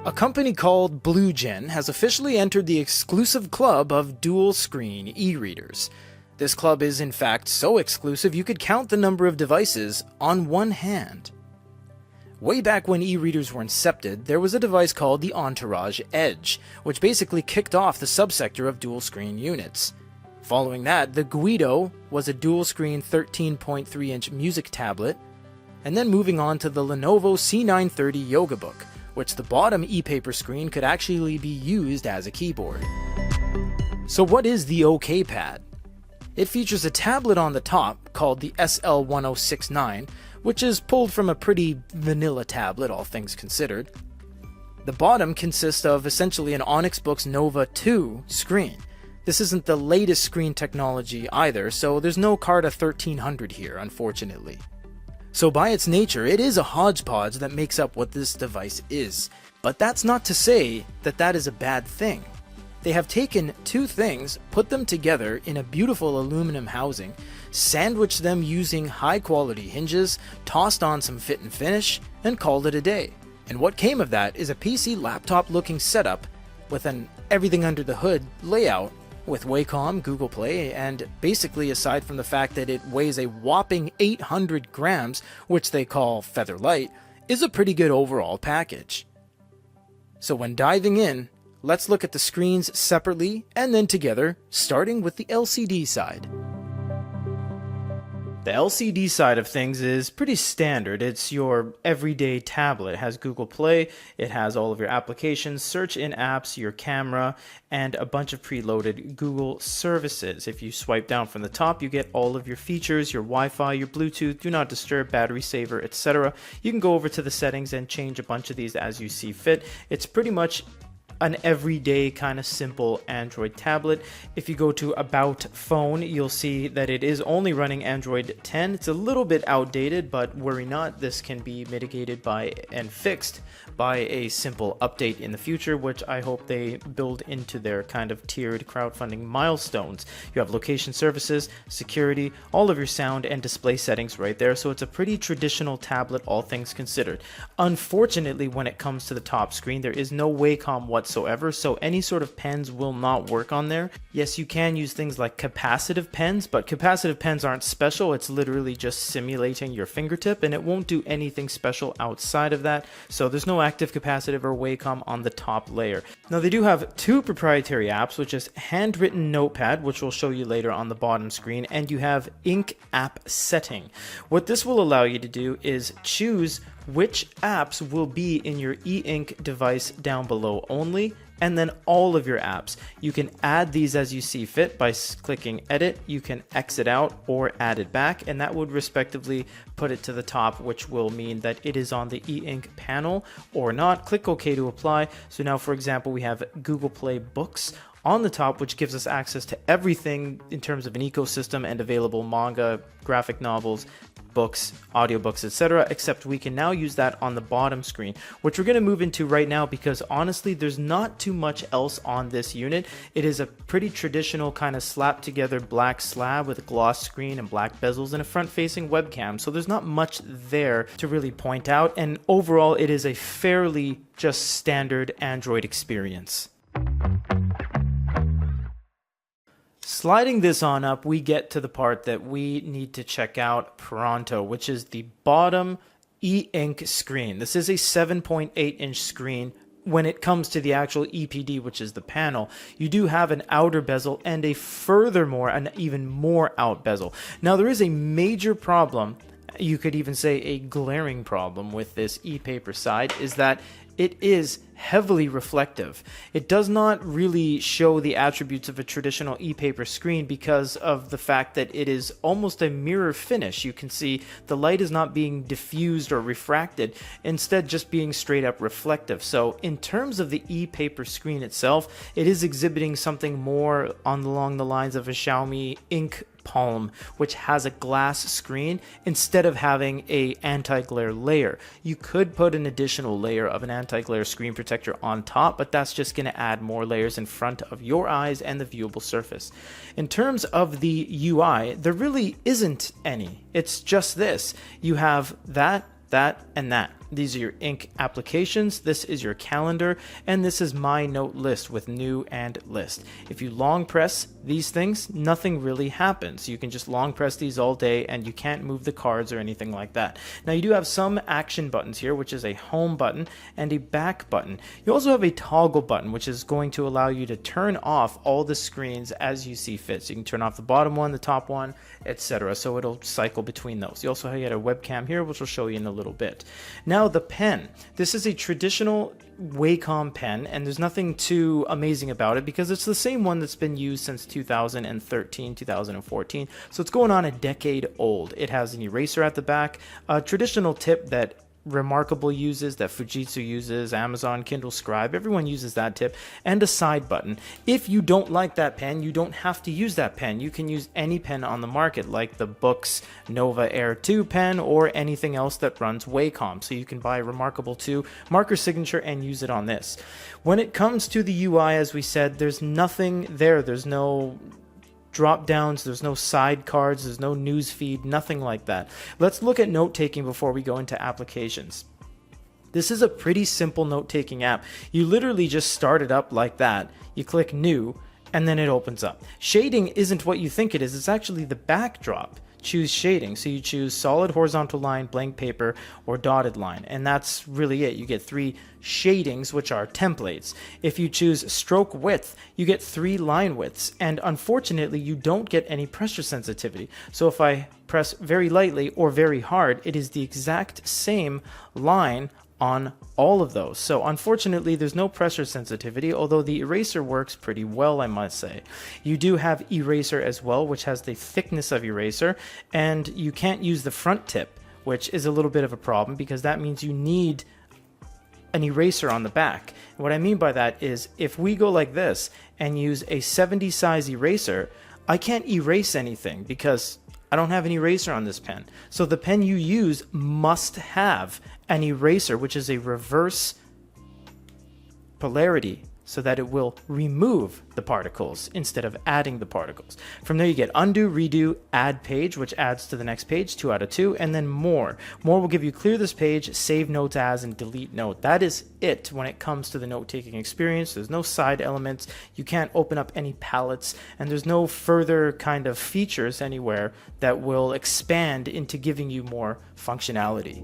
A company called BlueGen has officially entered the exclusive club of dual-screen e-readers. This club is in fact so exclusive you could count the number of devices on one hand. Way back when e-readers were incepted, there was a device called the Entourage Edge, which basically kicked off the subsector of dual-screen units. Following that, the Guido was a dual-screen 13.3-inch music tablet, and then moving on to the Lenovo C930 Yoga Book, which the bottom e-paper screen could actually be used as a keyboard. So what is the OKPad? It features a tablet on the top called the SL1069, which is pulled from a pretty vanilla tablet, all things considered. The bottom consists of essentially an Onyx Boox Nova 2 screen. This isn't the latest screen technology either, so there's no Carta 1300 here, unfortunately. So by its nature, it is a hodgepodge that makes up what this device is. But that's not to say that that is a bad thing. They have taken two things, put them together in a beautiful aluminum housing, sandwiched them using high quality hinges, tossed on some fit and finish, and called it a day. And what came of that is a PC laptop looking setup with an everything under the hood layout with Wacom, Google Play, and basically aside from the fact that it weighs a whopping 800 grams, which they call feather light, is a pretty good overall package. So when diving in, let's look at the screens separately and then together, starting with the LCD side. The LCD side of things is pretty standard. It's your everyday tablet. It has Google Play, it has all of your applications, search in apps, your camera, and a bunch of preloaded Google services. If you swipe down from the top, you get all of your features, your Wi-Fi, your Bluetooth, do not disturb, battery saver, etc. You can go over to the settings and change a bunch of these as you see fit. It's pretty much an everyday kind of simple Android tablet. If you go to About Phone, you'll see that it is only running Android 10. It's a little bit outdated, but worry not, this can be mitigated by and fixed by a simple update in the future, which I hope they build into their kind of tiered crowdfunding milestones. You have location services, security, all of your sound and display settings right there, so it's a pretty traditional tablet, all things considered. Unfortunately, when it comes to the top screen, there is no Wacom whatsoever, so any sort of pens will not work on there. Yes, you can use things like capacitive pens, but capacitive pens aren't special. It's literally just simulating your fingertip, and it won't do anything special outside of that, so there's no active capacitive or Wacom on the top layer. Now they do have two proprietary apps, which is Handwritten Notepad, which we'll show you later on the bottom screen, and you have EINK app setting. What this will allow you to do is choose which apps will be in your e-ink device down below only, and then all of your apps. You can add these as you see fit by clicking edit, you can exit out or add it back, and that would respectively put it to the top, which will mean that it is on the e-ink panel or not. Click OK to apply. So now, for example, we have Google Play Books on the top, which gives us access to everything in terms of an ecosystem and available manga, graphic novels, books, audiobooks, etc., except we can now use that on the bottom screen, which we're going to move into right now because honestly there's not too much else on this unit. It is a pretty traditional kind of slapped together black slab with a gloss screen and black bezels and a front facing webcam, so there's not much there to really point out, and overall it is a fairly just standard Android experience. Sliding this on up, we get to the part that we need to check out pronto, which is the bottom e-ink screen. This is a 7.8-inch screen. When it comes to the actual EPD, which is the panel, you do have an outer bezel and a furthermore, an even more out bezel. Now there is a major problem, you could even say a glaring problem with this e-paper side, is that it is heavily reflective. It does not really show the attributes of a traditional e-paper screen because of the fact that it is almost a mirror finish. You can see the light is not being diffused or refracted, instead just being straight up reflective. So in terms of the e-paper screen itself, it is exhibiting something more along the lines of a Xiaomi Ink Palm, which has a glass screen instead of having a anti-glare layer. You could put an additional layer of an anti-glare screen protector on top, but that's just going to add more layers in front of your eyes and the viewable surface. In terms of the UI, there really isn't any. It's just this. You have that, and that. These are your EINK applications, this is your calendar, and this is my note list with new and list. If you long press these things, nothing really happens. You can just long press these all day and you can't move the cards or anything like that. Now you do have some action buttons here, which is a home button and a back button. You also have a toggle button, which is going to allow you to turn off all the screens as you see fit. So you can turn off the bottom one, the top one, etc. So it'll cycle between those. You also have a webcam here, which we'll show you in a little bit. Now the pen. This is a traditional Wacom pen, and there's nothing too amazing about it because it's the same one that's been used since 2013, 2014. So it's going on a decade old. It has an eraser at the back, a traditional tip that Remarkable uses, that Fujitsu uses, Amazon, Kindle Scribe, everyone uses that tip, and a side button. If you don't like that pen, you don't have to use that pen. You can use any pen on the market, like the boox Nova Air 2 pen or anything else that runs Wacom. So you can buy Remarkable 2 marker signature and use it on this. When it comes to the UI, as we said, there's nothing there. There's no drop downs, there's no sidecars, there's no news feed, nothing like that. Let's look at note taking before we go into applications. This is a pretty simple note taking app. You literally just start it up like that. You click new and then it opens up. Shading isn't what you think it is, it's actually the backdrop. Choose shading. So you choose solid horizontal line, blank paper, or dotted line. And that's really it. You get 3 shadings, which are templates. If you choose stroke width, you get 3 line widths. And unfortunately, you don't get any pressure sensitivity. So if I press very lightly or very hard, it is the exact same line on all of those. So unfortunately, there's no pressure sensitivity, although the eraser works pretty well, I must say. You do have eraser as well, which has the thickness of eraser, and you can't use the front tip, which is a little bit of a problem because that means you need an eraser on the back. What I mean by that is if we go like this and use a 70 size eraser, I can't erase anything because I don't have an eraser on this pen. So the pen you use must have an eraser, which is a reverse polarity, so that it will remove the particles instead of adding the particles. From there you get undo, redo, add page, which adds to the next page, 2 out of 2, and then more. More will give you clear this page, save notes as, and delete note. That is it when it comes to the note-taking experience. There's no side elements, you can't open up any palettes, and there's no further kind of features anywhere that will expand into giving you more functionality.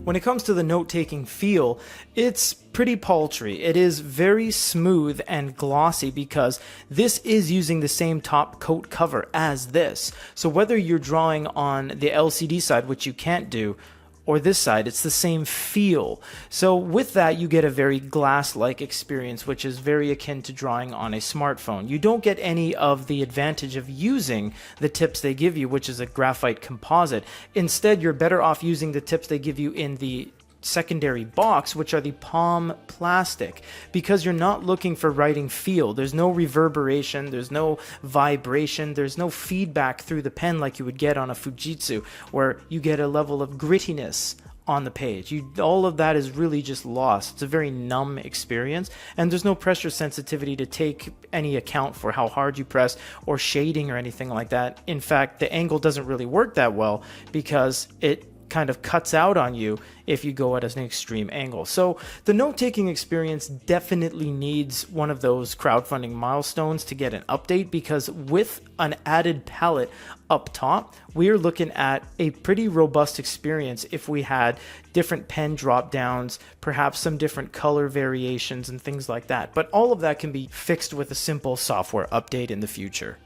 When it comes to the note-taking feel, it's pretty paltry. It is very smooth and glossy because this is using the same top coat cover as this. So whether you're drawing on the LCD side, which you can't do, or this side, it's the same feel. So with that, you get a very glass-like experience, which is very akin to drawing on a smartphone. You don't get any of the advantage of using the tips they give you, which is a graphite composite. Instead, you're better off using the tips they give you in the secondary box, which are the palm plastic, because you're not looking for writing feel. There's no reverberation, there's no vibration, there's no feedback through the pen like you would get on a Fujitsu, where you get a level of grittiness on the page. All of that is really just lost. It's a very numb experience, and there's no pressure sensitivity to take any account for how hard you press or shading or anything like that. In fact, the angle doesn't really work that well because it kind of cuts out on you if you go at an extreme angle. So the note-taking experience definitely needs one of those crowdfunding milestones to get an update, because with an added palette up top, we're looking at a pretty robust experience if we had different pen drop downs, perhaps some different color variations and things like that. But all of that can be fixed with a simple software update in the future.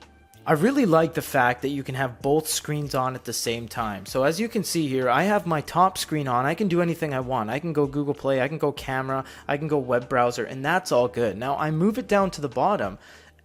I really like the fact that you can have both screens on at the same time. So as you can see here, I have my top screen on. I can do anything I want. I can go Google Play, I can go camera, I can go web browser, and that's all good. Now I move it down to the bottom,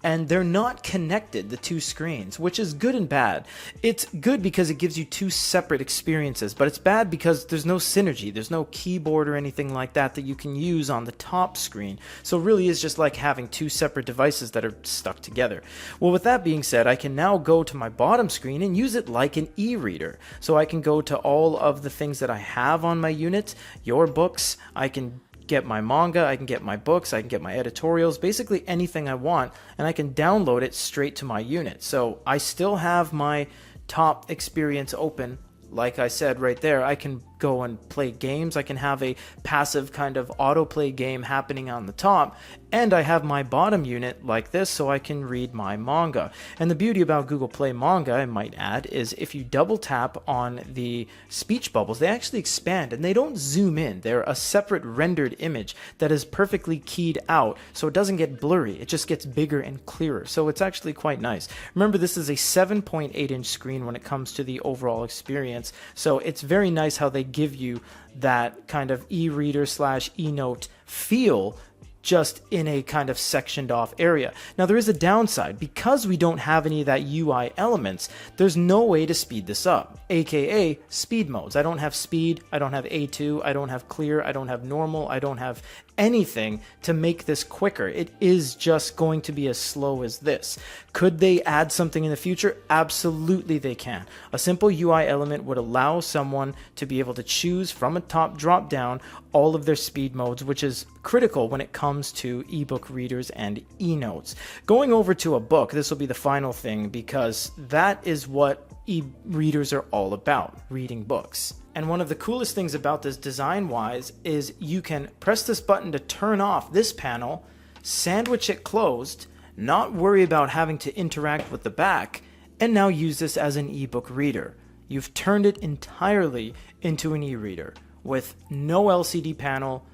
and they're not connected, the two screens, which is good and bad. It's good because it gives you two separate experiences, but it's bad because there's no synergy. There's no keyboard or anything like that that you can use on the top screen. So it really is just like having two separate devices that are stuck together. Well, with that being said, I can now go to my bottom screen and use it like an e-reader. So I can go to all of the things that I have on my unit, your books, I can get my manga, I can get my books, I can get my editorials, basically anything I want, and I can download it straight to my unit. So I still have my top experience open. Like I said right there, I can go and play games. I can have a passive kind of autoplay game happening on the top, and I have my bottom unit like this so I can read my manga. And the beauty about Google Play Manga, I might add, is if you double tap on the speech bubbles, they actually expand and they don't zoom in. They're a separate rendered image that is perfectly keyed out, so it doesn't get blurry. It just gets bigger and clearer. So it's actually quite nice. Remember, this is a 7.8-inch screen when it comes to the overall experience, so it's very nice how they give you that kind of e-reader / e-note feel just in a kind of sectioned off area. Now there is a downside. Because we don't have any of that UI elements, there's no way to speed this up, aka speed modes. I don't have speed, I don't have A2, I don't have clear, I don't have normal, I don't have anything to make this quicker. It is just going to be as slow as this. Could they add something in the future? Absolutely they can. A simple UI element would allow someone to be able to choose from a top drop down all of their speed modes, which is critical when it comes to ebook readers and e-notes. Going over to a book, this will be the final thing, because that is what e-readers are all about, reading books. And one of the coolest things about this design-wise is you can press this button to turn off this panel, sandwich it closed, not worry about having to interact with the back, and now use this as an ebook reader. You've turned it entirely into an e-reader with no LCD panel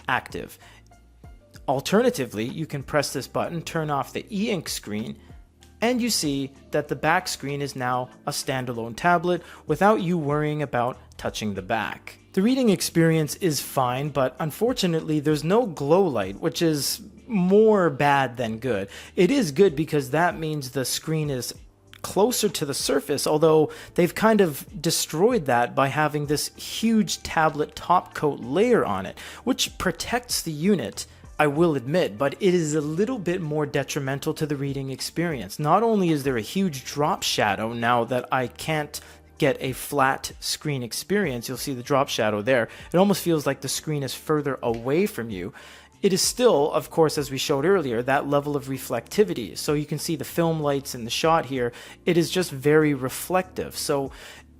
active. Alternatively, you can press this button, turn off the EINK screen, and you see that the back screen is now a standalone tablet without you worrying about touching the back. The reading experience is fine, but unfortunately there's no glow light, which is more bad than good. It is good because that means the screen is closer to the surface, although they've kind of destroyed that by having this huge tablet top coat layer on it, which protects the unit, I will admit, but it is a little bit more detrimental to the reading experience. Not only is there a huge drop shadow now that I can't get a flat screen experience, you'll see the drop shadow there, it almost feels like the screen is further away from you. It is still, of course, as we showed earlier, that level of reflectivity. So you can see the film lights in the shot here. It is just very reflective. So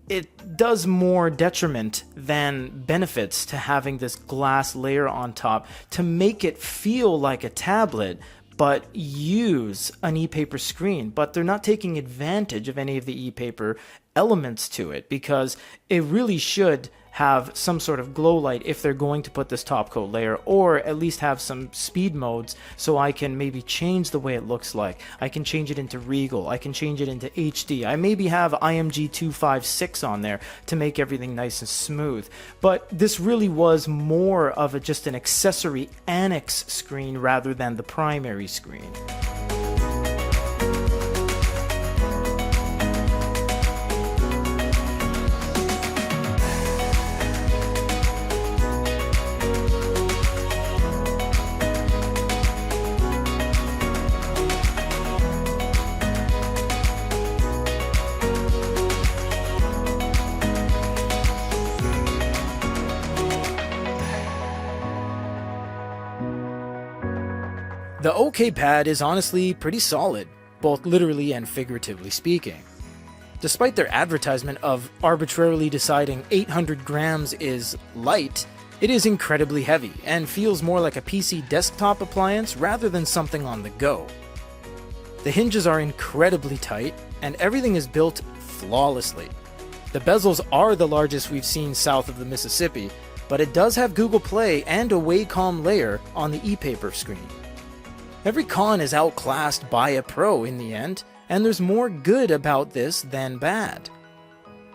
it does more detriment than benefits to having this glass layer on top to make it feel like a tablet, but use an e-paper screen. But they're not taking advantage of any of the e-paper elements to it, because it really should have some sort of glow light if they're going to put this top coat layer, or at least have some speed modes so I can maybe change the way it looks like. I can change it into Regal, I can change it into HD, I maybe have IMG 256 on there to make everything nice and smooth. But this really was more of just an accessory annex screen rather than the primary screen. The OKPad is honestly pretty solid, both literally and figuratively speaking. Despite their advertisement of arbitrarily deciding 800 grams is light, it is incredibly heavy and feels more like a PC desktop appliance rather than something on the go. The hinges are incredibly tight and everything is built flawlessly. The bezels are the largest we've seen south of the Mississippi, but it does have Google Play and a Wacom layer on the e-paper screen. Every con is outclassed by a pro in the end, and there's more good about this than bad.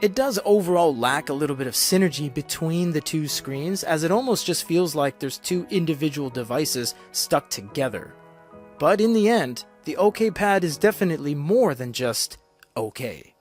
It does overall lack a little bit of synergy between the two screens, as it almost just feels like there's two individual devices stuck together. But in the end, the OKPad is definitely more than just okay.